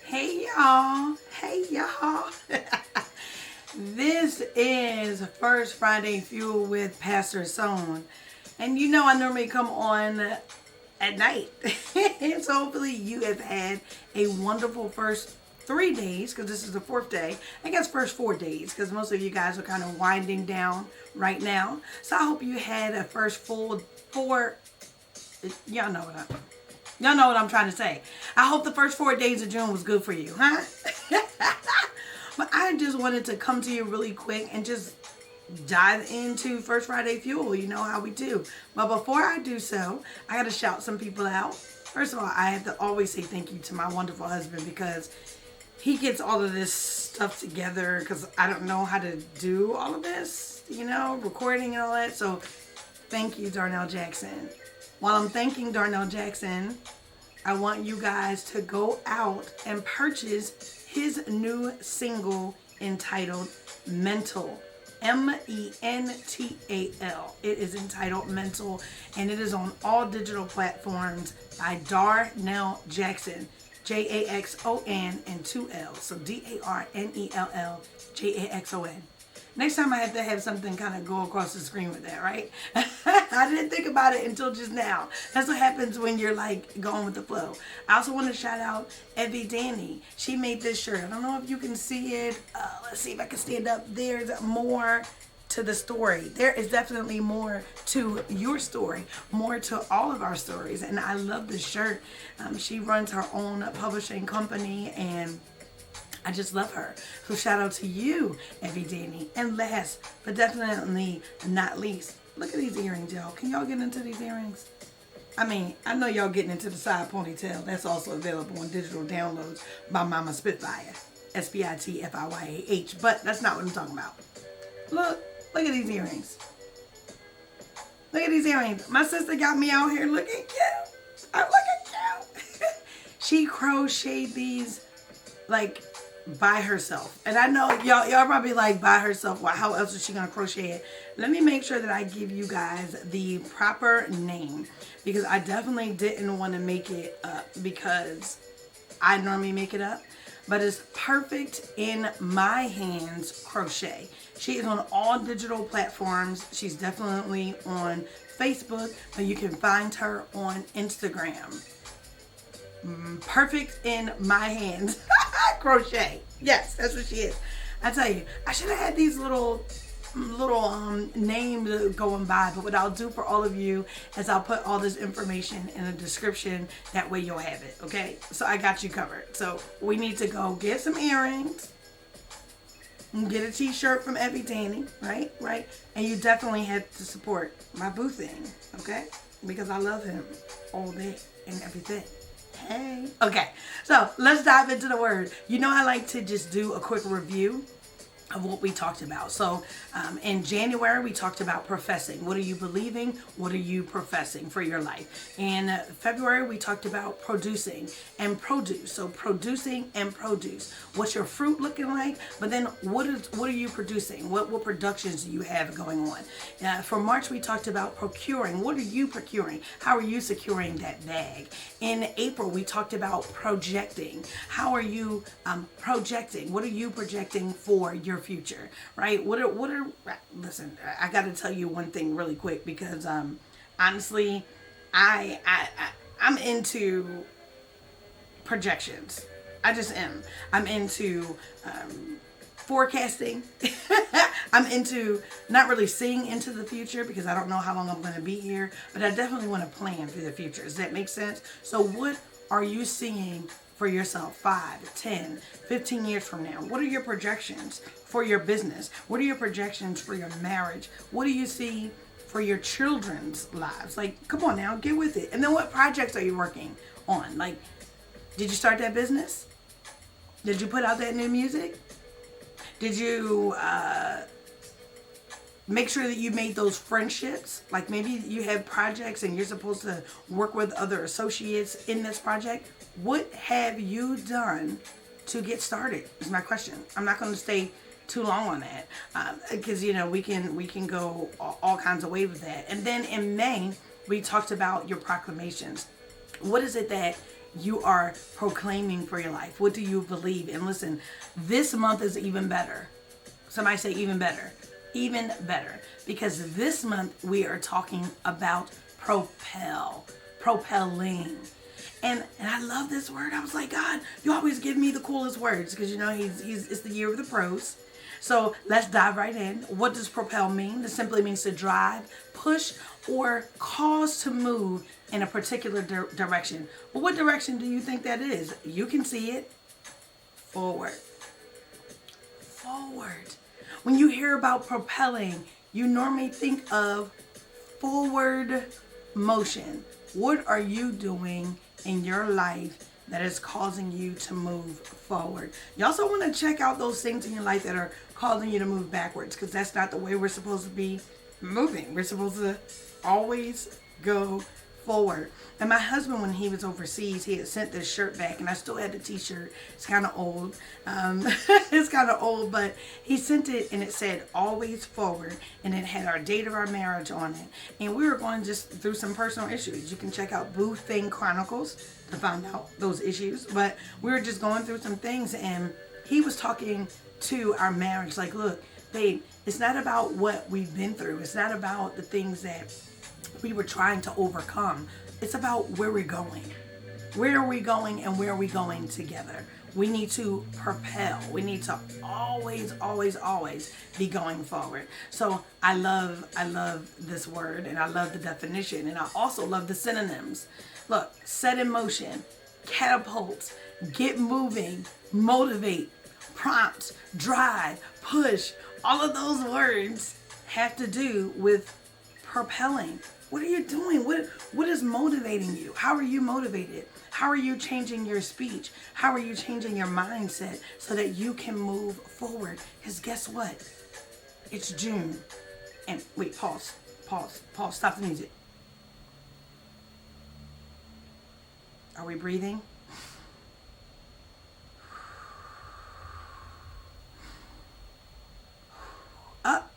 Hey y'all. Hey y'all. This is First Friday Fuel with Pastor Sone. And you know I normally come on at night. So hopefully you have had a wonderful first 3 days, because this is the fourth day. I guess first 4 days, because most of you guys are kind of winding down right now. So I hope you had a first full four. Y'all know what I'm trying to say. I hope the first 4 days of June was good for you, huh? But I just wanted to come to you really quick and just dive into First Friday Fuel. You know how we do. But before I do so, I got to shout some people out. First of all, I have to always say thank you to my wonderful husband, because he gets all of this stuff together, because I don't know how to do all of this, recording and all that. So thank you, Darnell Jackson. While I'm thanking Darnell Jackson, I want you guys to go out and purchase his new single entitled Mental. Mental. It is entitled Mental, and it is on all digital platforms by Darnell Jackson. Jaxon and 2 L's. So Darnelljackson. Next time I have to have something kind of go across the screen with that, right? I didn't think about it until just now. That's what happens when you're like going with the flow. I also want to shout out Evie Danny. She made this shirt. I don't know if you can see it. Let's see if I can stand up. There's more to the story. There is definitely more to your story, more to all of our stories. And I love this shirt. She runs her own publishing company, and I just love her. So shout out to you, Evie Danny. And last, but definitely not least, look at these earrings, y'all. Can y'all get into these earrings? I mean, I know y'all getting into the side ponytail. That's also available on digital downloads by Mama Spitfire. Spitfiyah. But that's not what I'm talking about. Look at these earrings. Look at these earrings. My sister got me out here looking cute. I'm looking cute. She crocheted these like by herself. And I know y'all probably like by herself. Well, how else is she gonna crochet it? Let me make sure that I give you guys the proper name, because I definitely didn't want to make it up because I normally make it up. But it's Perfect in My Hands Crochet. She is on all digital platforms. She's definitely on Facebook, but you can find her on Instagram. Perfect in My Hands Crochet. Yes, that's what she is. I tell you, I should have had these little names going by, but what I'll do for all of you is I'll put all this information in the description. That way you'll have it, okay? So I got you covered. So we need to go get some earrings and get a t-shirt from Evie Danny, right? And you definitely have to support my boo thing, okay? Because I love him all day and everything. Hey. Okay, so let's dive into the word. You know, I like to just do a quick review of what we talked about. So in January, we talked about professing. What are you believing? What are you professing for your life? In February, we talked about producing and produce. So producing and produce. What's your fruit looking like? But then what are you producing? What productions do you have going on? For March, we talked about procuring. What are you procuring? How are you securing that bag? In April, we talked about projecting. How are you projecting? What are you projecting for your future, right? Listen, I got to tell you one thing really quick, because honestly, I'm into projections. I just am. I'm into forecasting. I'm into not really seeing into the future, because I don't know how long I'm going to be here, but I definitely want to plan for the future. Does that make sense? So what are you seeing for yourself 5, 10, 15 years from now? What are your projections for your business? What are your projections for your marriage? What do you see for your children's lives? Like, come on now, get with it. And then what projects are you working on? Like, did you start that business? Did you put out that new music? Did you make sure that you made those friendships? Like, maybe you have projects and you're supposed to work with other associates in this project. What have you done to get started is my question. I'm not going to stay too long on that, because we can go all kinds of ways with that. And then in May, we talked about your proclamations. What is it that you are proclaiming for your life? What do you believe? And listen, this month is even better. Somebody say even better. Even better. Because this month we are talking about propel. Propelling. And I love this word. I was like, God, you always give me the coolest words. Because you know, it's the year of the pros. So let's dive right in. What does propel mean? This simply means to drive, push, or cause to move in a particular direction. Well, what direction do you think that is? You can see it. Forward. Forward. When you hear about propelling, you normally think of forward motion. What are you doing in your life that is causing you to move forward? You also want to check out those things in your life that are causing you to move backwards, because that's not the way we're supposed to be moving. We're supposed to always go forward. And my husband, when he was overseas, he had sent this shirt back, and I still had the t-shirt. It's kind of old. It's kind of old, but he sent it, and it said always forward, and it had our date of our marriage on it. And we were going just through some personal issues. You can check out Boo Thing Chronicles to find out those issues, but we were just going through some things, and he was talking to our marriage like, look, babe, it's not about what we've been through. It's not about the things that we were trying to overcome. It's about where we're going. Where are we going, and where are we going together? We need to propel. We need to always, always, always be going forward. So I love this word, and I love the definition, and I also love the synonyms. Look, set in motion, catapult, get moving, motivate, prompt, drive, push. All of those words have to do with propelling. What are you doing? What is motivating you? How are you motivated? How are you changing your speech? How are you changing your mindset so that you can move forward? Because guess what? It's June. And wait, pause, stop the music. Are we breathing? Up.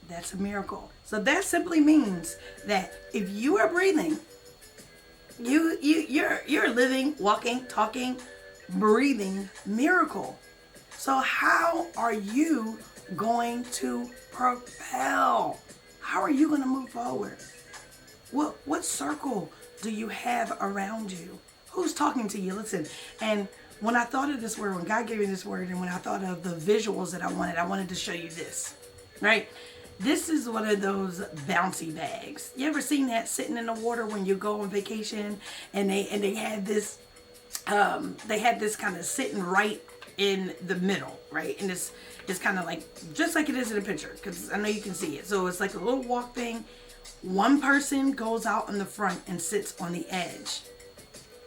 That's a miracle. So that simply means that if you are breathing, you're living, walking, talking, breathing miracle. So how are you going to propel? How are you going to move forward? What circle do you have around you? Who's talking to you? Listen, and when I thought of this word, when God gave me this word, and when I thought of the visuals that I wanted to show you this, right? This is one of those bouncy bags. You ever seen that sitting in the water when you go on vacation, and they had this kind of sitting right in the middle, right? And it's kind of like just like it is in the picture, because I know you can see it. So it's like a little walk thing. One person goes out in the front and sits on the edge.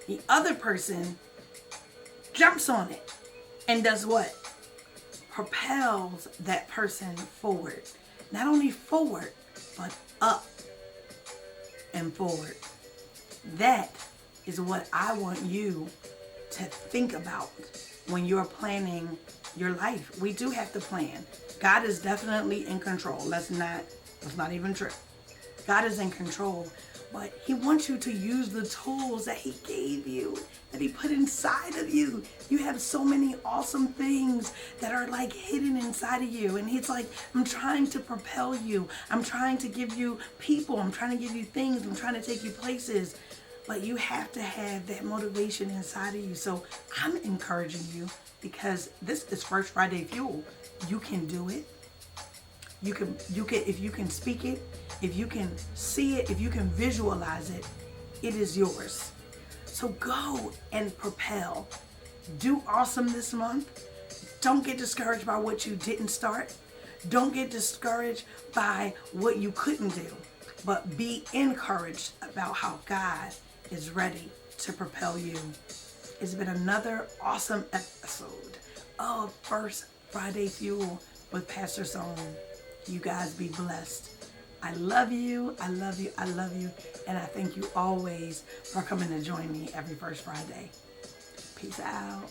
The other person jumps on it and does what? Propels that person forward. Not only forward, but up and forward. That is what I want you to think about when you're planning your life. We do have to plan. God is definitely in control. Let's not even trip. God is in control, but He wants you to use the tools that He gave you, that He put inside of you. You have so many awesome things that are like hidden inside of you. And He's like, I'm trying to propel you. I'm trying to give you people. I'm trying to give you things. I'm trying to take you places. But you have to have that motivation inside of you. So I'm encouraging you, because this is First Friday Fuel. You can do it. You can, if you can speak it, if you can see it, if you can visualize it, it is yours. So go and propel. Do awesome this month. Don't get discouraged by what you didn't start. Don't get discouraged by what you couldn't do, but be encouraged about how God is ready to propel you. It's been another awesome episode of First Friday Fuel with Pastor Sone. You guys be blessed. I love you. I love you. I love you. And I thank you always for coming to join me every first Friday. Peace out.